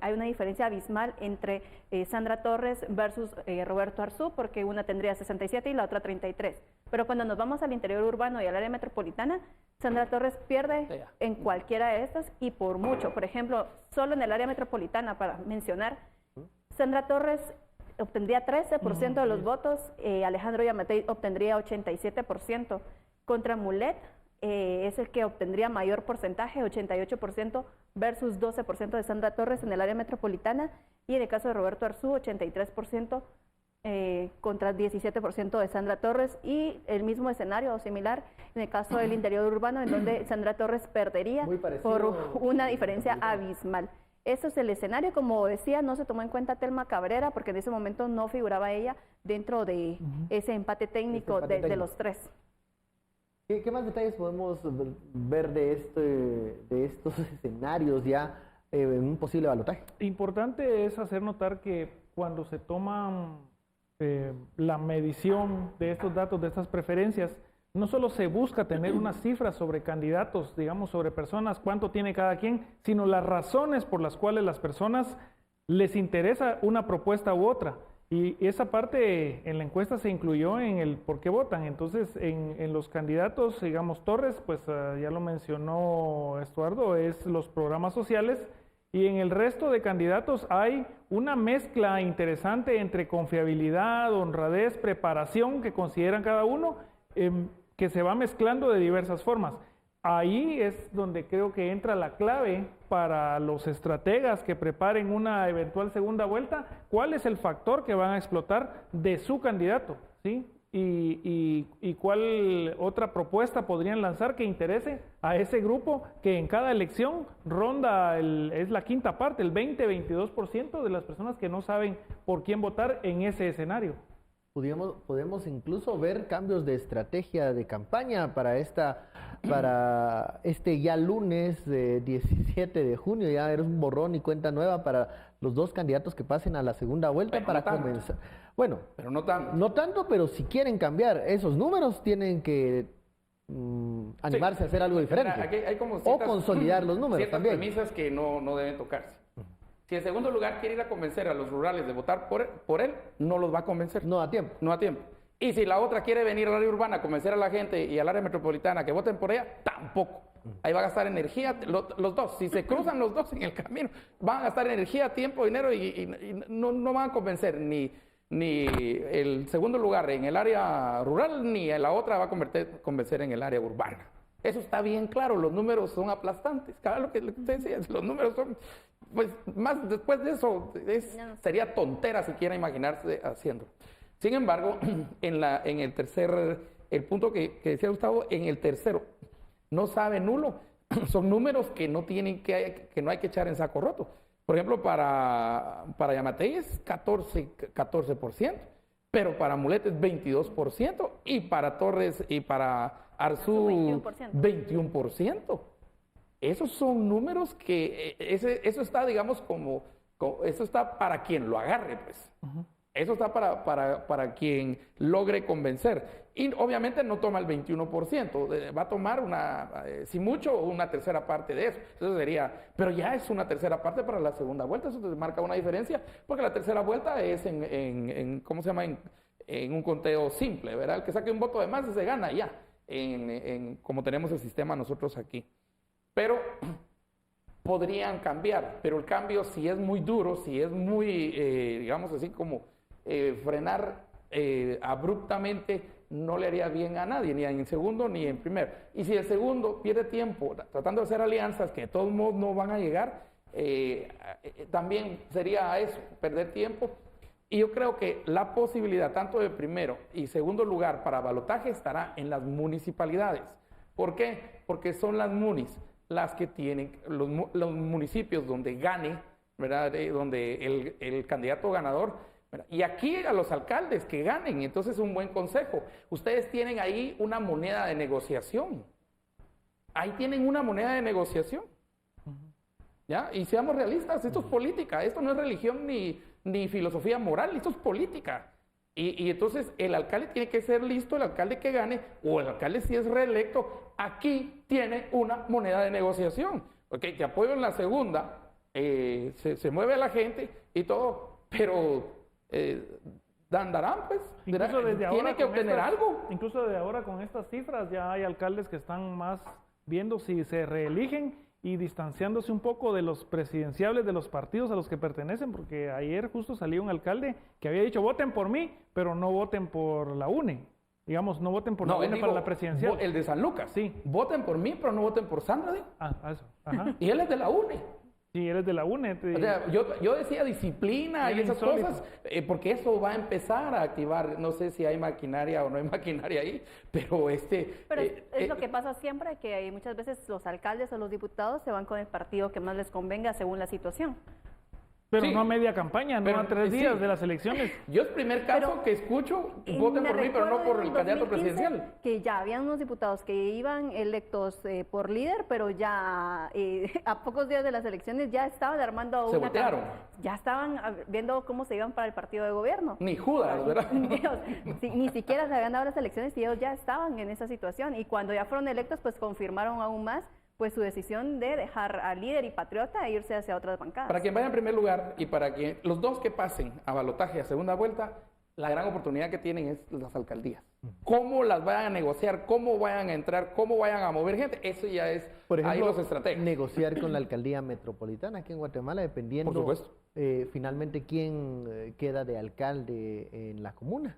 hay una diferencia abismal entre Sandra Torres versus Roberto Arzú, porque una tendría 67 y la otra 33. Pero cuando nos vamos al interior urbano y al área metropolitana, Sandra Torres pierde en cualquiera de estas y por mucho. Por ejemplo, solo en el área metropolitana, para mencionar, Sandra Torres obtendría 13% de los votos, Alejandro Yamatei obtendría 87%. Contra Mulet es el que obtendría mayor porcentaje, 88% versus 12% de Sandra Torres en el área metropolitana, y en el caso de Roberto Arzú, 83% contra 17% de Sandra Torres, y el mismo escenario o similar en el caso del interior urbano, en donde Sandra Torres perdería por una diferencia abismal. Eso es el escenario. Como decía, no se tomó en cuenta Telma Cabrera porque en ese momento no figuraba ella dentro de ese empate técnico de los 3. ¿Qué más detalles podemos ver de estos escenarios ya en un posible balotaje? Importante es hacer notar que cuando se toman la medición de estos datos, de estas preferencias, no solo se busca tener unas cifras sobre candidatos, digamos, sobre personas, cuánto tiene cada quien, sino las razones por las cuales las personas les interesa una propuesta u otra. Y esa parte en la encuesta se incluyó en el por qué votan. Entonces, en los candidatos, digamos, Torres, pues ya lo mencionó Estuardo, es los programas sociales. Y en el resto de candidatos hay una mezcla interesante entre confiabilidad, honradez, preparación que consideran cada uno, que se va mezclando de diversas formas. Ahí es donde creo que entra la clave para los estrategas que preparen una eventual segunda vuelta. ¿Cuál es el factor que van a explotar de su candidato? ¿Sí? Y cuál otra propuesta podrían lanzar que interese a ese grupo que en cada elección ronda, es la quinta parte, el 20-22% de las personas que no saben por quién votar en ese escenario. Podemos incluso ver cambios de estrategia de campaña para este ya lunes 17 de junio, ya era un borrón y cuenta nueva para los dos candidatos que pasen a la segunda vuelta. Pero para no tanto. comenzar. Bueno, Pero no tanto. no tanto, pero si quieren cambiar esos números, tienen que animarse Sí. a hacer algo diferente. Aquí hay como O ciertas- consolidar los números ciertas también. premisas que no deben tocarse. Si en segundo lugar quiere ir a convencer a los rurales de votar por él, no los va a convencer. No a tiempo. No a tiempo. Y si la otra quiere venir al área urbana a convencer a la gente y al área metropolitana que voten por ella, tampoco. Ahí va a gastar energía, los dos. Si se cruzan los dos en el camino, van a gastar energía, tiempo, dinero y no van a convencer ni el segundo lugar en el área rural, ni la otra va a convencer en el área urbana. Eso está bien claro, los números son aplastantes. Cada lo que usted decía, los números son, pues más después de eso, sería tontera siquiera imaginarse haciendo. Sin embargo, en el tercer, el punto que decía Gustavo, en el tercero, no sabe nulo, son números que no hay que echar en saco roto. Por ejemplo, para Yamatei es 14%, pero para Mulet es 22%, y para Torres y para Arzú 21%. Esos son números que, eso está, digamos, eso está para quien lo agarre, pues. Eso está para quien logre convencer. Y obviamente no toma el 21%, va a tomar si mucho, una tercera parte de eso. Eso sería, pero ya es una tercera parte para la segunda vuelta, eso te marca una diferencia, porque la tercera vuelta es ¿cómo se llama? En un conteo simple, ¿verdad? El que saque un voto de más se gana ya, como tenemos el sistema nosotros aquí. Pero podrían cambiar, pero el cambio si es muy duro, si es muy, digamos así como frenar abruptamente, no le haría bien a nadie, ni en segundo ni en primero. Y si el segundo pierde tiempo tratando de hacer alianzas que de todos modos no van a llegar, también sería eso, perder tiempo. Y yo creo que la posibilidad tanto de primero y segundo lugar para balotaje estará en las municipalidades. ¿Por qué? Porque son las munis las que tienen, los municipios donde gane, ¿verdad? Donde el candidato ganador, ¿verdad? Y aquí a los alcaldes que ganen. Entonces, un buen consejo. Ustedes tienen ahí una moneda de negociación. Ahí tienen una moneda de negociación. ¿Ya? Y seamos realistas, esto es política, esto no es religión ni filosofía moral, esto es política. Y entonces el alcalde tiene que ser listo, el alcalde que gane, o el alcalde si es reelecto, aquí tiene una moneda de negociación. Ok, te apoyo en la segunda, se mueve la gente y todo, pero darán pues, Incluso desde ahora tiene que obtener algo. Incluso de ahora con estas cifras ya hay alcaldes que están más viendo si se reeligen y distanciándose un poco de los presidenciables de los partidos a los que pertenecen, porque ayer justo salió un alcalde que había dicho voten por mí, pero no voten por la UNE. Digamos, no voten por la UNE para la presidencial. El de San Lucas. Sí. Voten por mí, pero no voten por Sandra. ¿Sí? Eso. Ajá. Y él es de la UNE. Sí, eres de la UNE. O sea, yo decía disciplina y esas insólito. cosas, porque eso va a empezar a activar, no sé si hay maquinaria o no hay maquinaria ahí, pero Pero es lo que pasa siempre, que muchas veces los alcaldes o los diputados se van con el partido que más les convenga según la situación. Pero Sí. no a media campaña, no Pero, a 3 sí. días de las elecciones. Yo es el primer caso Pero, que escucho, Y voten me por mí, pero no recuerdo por en el candidato 2015 presidencial. Que ya habían unos diputados que iban electos por líder, pero ya a pocos días de las elecciones ya estaban armando Se voltearon. ya estaban viendo cómo se iban para el partido de gobierno. Ni Judas, ¿verdad? Ni siquiera se habían dado las elecciones y ellos ya estaban en esa situación. Y cuando ya fueron electos, pues confirmaron aún más pues su decisión de dejar al líder y patriota e irse hacia otras bancadas. Para quien vaya en primer lugar y para que los dos que pasen a balotaje a segunda vuelta, la gran oportunidad que tienen es las alcaldías. Cómo las vayan a negociar, cómo vayan a entrar, cómo vayan a mover gente, eso ya es Por ejemplo, ahí los estrategas. negociar con la alcaldía metropolitana aquí en Guatemala, dependiendo Por supuesto. finalmente quién queda de alcalde en la comuna.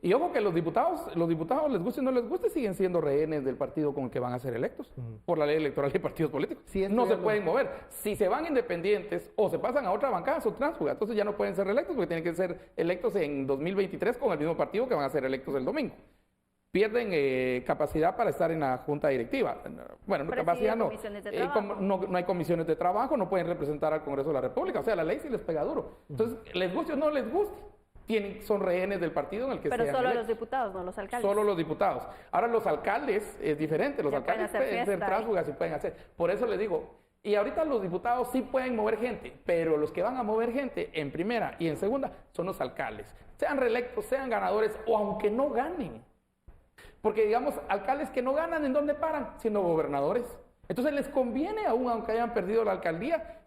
Y ojo que los diputados les guste o no les guste, siguen siendo rehenes del partido con el que van a ser electos, por la ley electoral de partidos políticos. Sí, no se pueden mover. Si se van independientes o se pasan a otra bancada, son tránsfugas. Entonces ya no pueden ser electos porque tienen que ser electos en 2023 con el mismo partido que van a ser electos el domingo. Pierden capacidad para estar en la junta directiva. Bueno, capacidad no. No hay comisiones de trabajo, no pueden representar al Congreso de la República. O sea, la ley sí les pega duro. Entonces, les guste o no les guste, son rehenes del partido en el que sean Pero solo electos. los diputados, no los alcaldes. Solo los diputados. Ahora, los alcaldes es diferente. Los alcaldes pueden ser tránsfugas y pueden hacer. Por eso les digo, y ahorita los diputados sí pueden mover gente, pero los que van a mover gente en primera y en segunda son los alcaldes. Sean reelectos, sean ganadores o aunque no ganen. Porque, digamos, alcaldes que no ganan, ¿en dónde paran? Siendo gobernadores. Entonces, les conviene, aún aunque hayan perdido la alcaldía,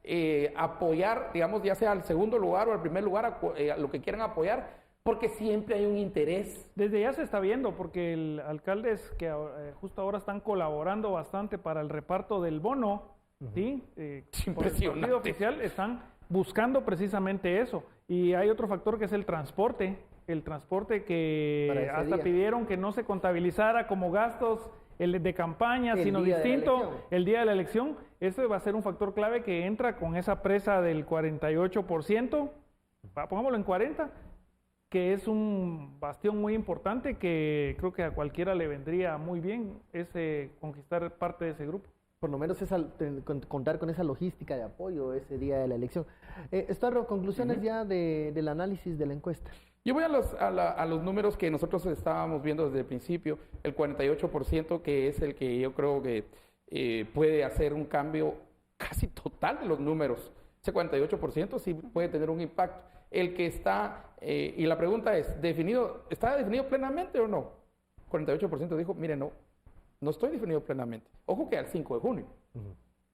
apoyar, digamos, ya sea al segundo lugar o al primer lugar, a lo que quieran apoyar, porque siempre hay un interés. Desde ya se está viendo, porque alcaldes que justo ahora están colaborando bastante para el reparto del bono, ¿sí? Por el partido oficial están buscando precisamente eso. Y hay otro factor que es el transporte que hasta pidieron que no se contabilizara como gastos de campaña, sino distinto el día de la elección. Eso va a ser un factor clave que entra con esa presa del 48%, pongámoslo en 40%, que es un bastión muy importante que creo que a cualquiera le vendría muy bien conquistar parte de ese grupo. Por lo menos contar con esa logística de apoyo ese día de la elección. Estarro, conclusiones ya del análisis de la encuesta. Yo voy a los números que nosotros estábamos viendo desde el principio, el 48%, que es el que yo creo que puede hacer un cambio casi total de los números. Ese 48% sí puede tener un impacto. El que está, y la pregunta es, ¿está definido plenamente o no? 48% dijo, mire, no estoy definido plenamente. Ojo que al 5 de junio.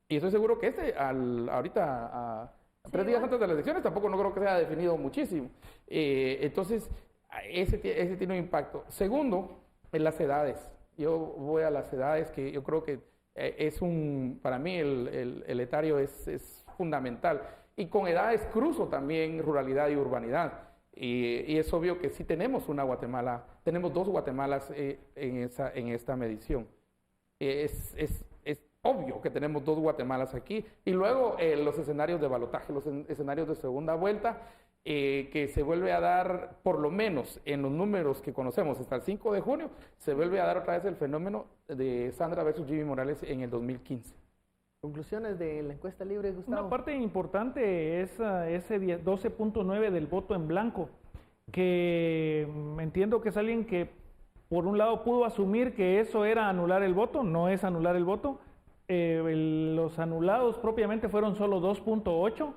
Y estoy seguro que ahorita... 3 días antes de las elecciones tampoco no creo que sea definido muchísimo. Entonces, ese tiene un impacto. Segundo, en las edades. Yo voy a las edades que yo creo que para mí el etario es fundamental. Y con edades cruzo también ruralidad y urbanidad. Y es obvio que sí tenemos una Guatemala, tenemos 2 Guatemalas en esta medición. Es obvio que tenemos 2 Guatemalas aquí. Y luego los escenarios de balotaje, los escenarios de segunda vuelta, que se vuelve a dar, por lo menos en los números que conocemos hasta el 5 de junio, se vuelve a dar otra vez el fenómeno de Sandra versus Jimmy Morales en el 2015. ¿Conclusiones de la encuesta libre, Gustavo? Una parte importante es ese 12.9 del voto en blanco, que entiendo que es alguien que por un lado pudo asumir que eso era anular el voto, no es anular el voto. Los anulados propiamente fueron solo 2.8.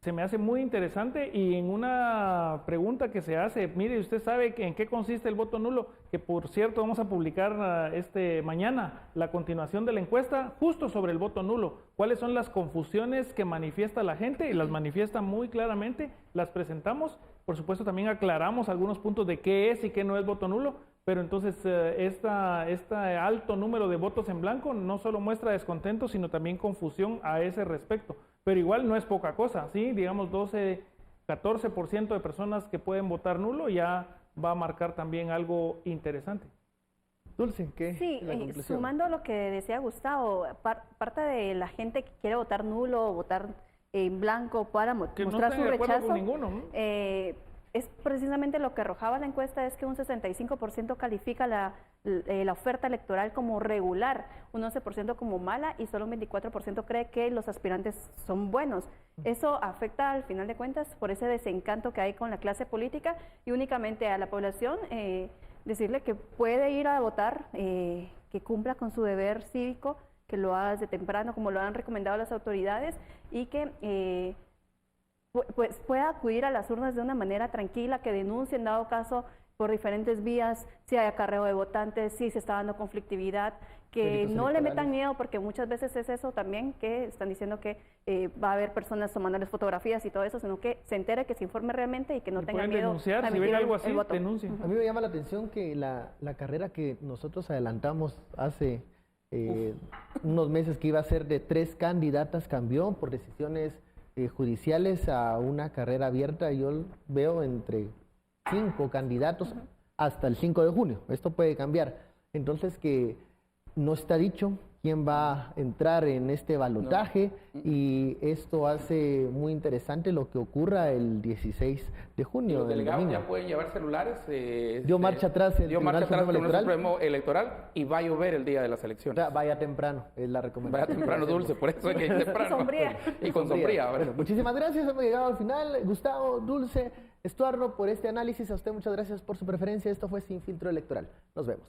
Se me hace muy interesante, y en una pregunta que se hace, mire, ¿usted sabe en qué consiste el voto nulo? Que por cierto vamos a publicar mañana la continuación de la encuesta justo sobre el voto nulo. ¿Cuáles son las confusiones que manifiesta la gente? Y las manifiesta muy claramente, las presentamos. Por supuesto también aclaramos algunos puntos de qué es y qué no es voto nulo, pero entonces este alto número de votos en blanco no solo muestra descontento, sino también confusión a ese respecto. Pero igual no es poca cosa, ¿sí? Digamos 14% de personas que pueden votar nulo ya va a marcar también algo interesante. Dulce, ¿qué? Sí, sumando lo que decía Gustavo, parte de la gente que quiere votar nulo o votar en blanco para mostrar su rechazo, es precisamente lo que arrojaba la encuesta, es que un 65% califica la oferta electoral como regular, un 11% como mala y solo un 24% cree que los aspirantes son buenos. Eso afecta al final de cuentas por ese desencanto que hay con la clase política, y únicamente a la población decirle que puede ir a votar, que cumpla con su deber cívico, que lo haga desde temprano como lo han recomendado las autoridades, y que pues pueda acudir a las urnas de una manera tranquila, que denuncie en dado caso por diferentes vías si hay acarreo de votantes, si se está dando conflictividad, que no le metan miedo, porque muchas veces es eso también, que están diciendo que va a haber personas tomándoles fotografías y todo eso, sino que se entere, que se informe realmente y que no tenga miedo. Denunciar, si ven algo así, denuncien. A mí me llama la atención que la carrera que nosotros adelantamos hace unos meses, que iba a ser de 3 candidatas, cambió por decisiones judiciales a una carrera abierta, yo veo entre 5 candidatos hasta el 5 de junio. Esto puede cambiar. Entonces, que no está dicho quién va a entrar en este balotaje, y esto hace muy interesante lo que ocurra el 16 de junio. Los delegados ya pueden llevar celulares. Dio marcha atrás el Tribunal Supremo Electoral, y va a llover el día de las elecciones. O sea, vaya temprano, es la recomendación. Vaya temprano, Dulce, por eso es que es temprano. Y con sombría. Bueno, muchísimas gracias, hemos llegado al final. Gustavo, Dulce, Estuardo, por este análisis. A usted muchas gracias por su preferencia. Esto fue Sin Filtro Electoral. Nos vemos.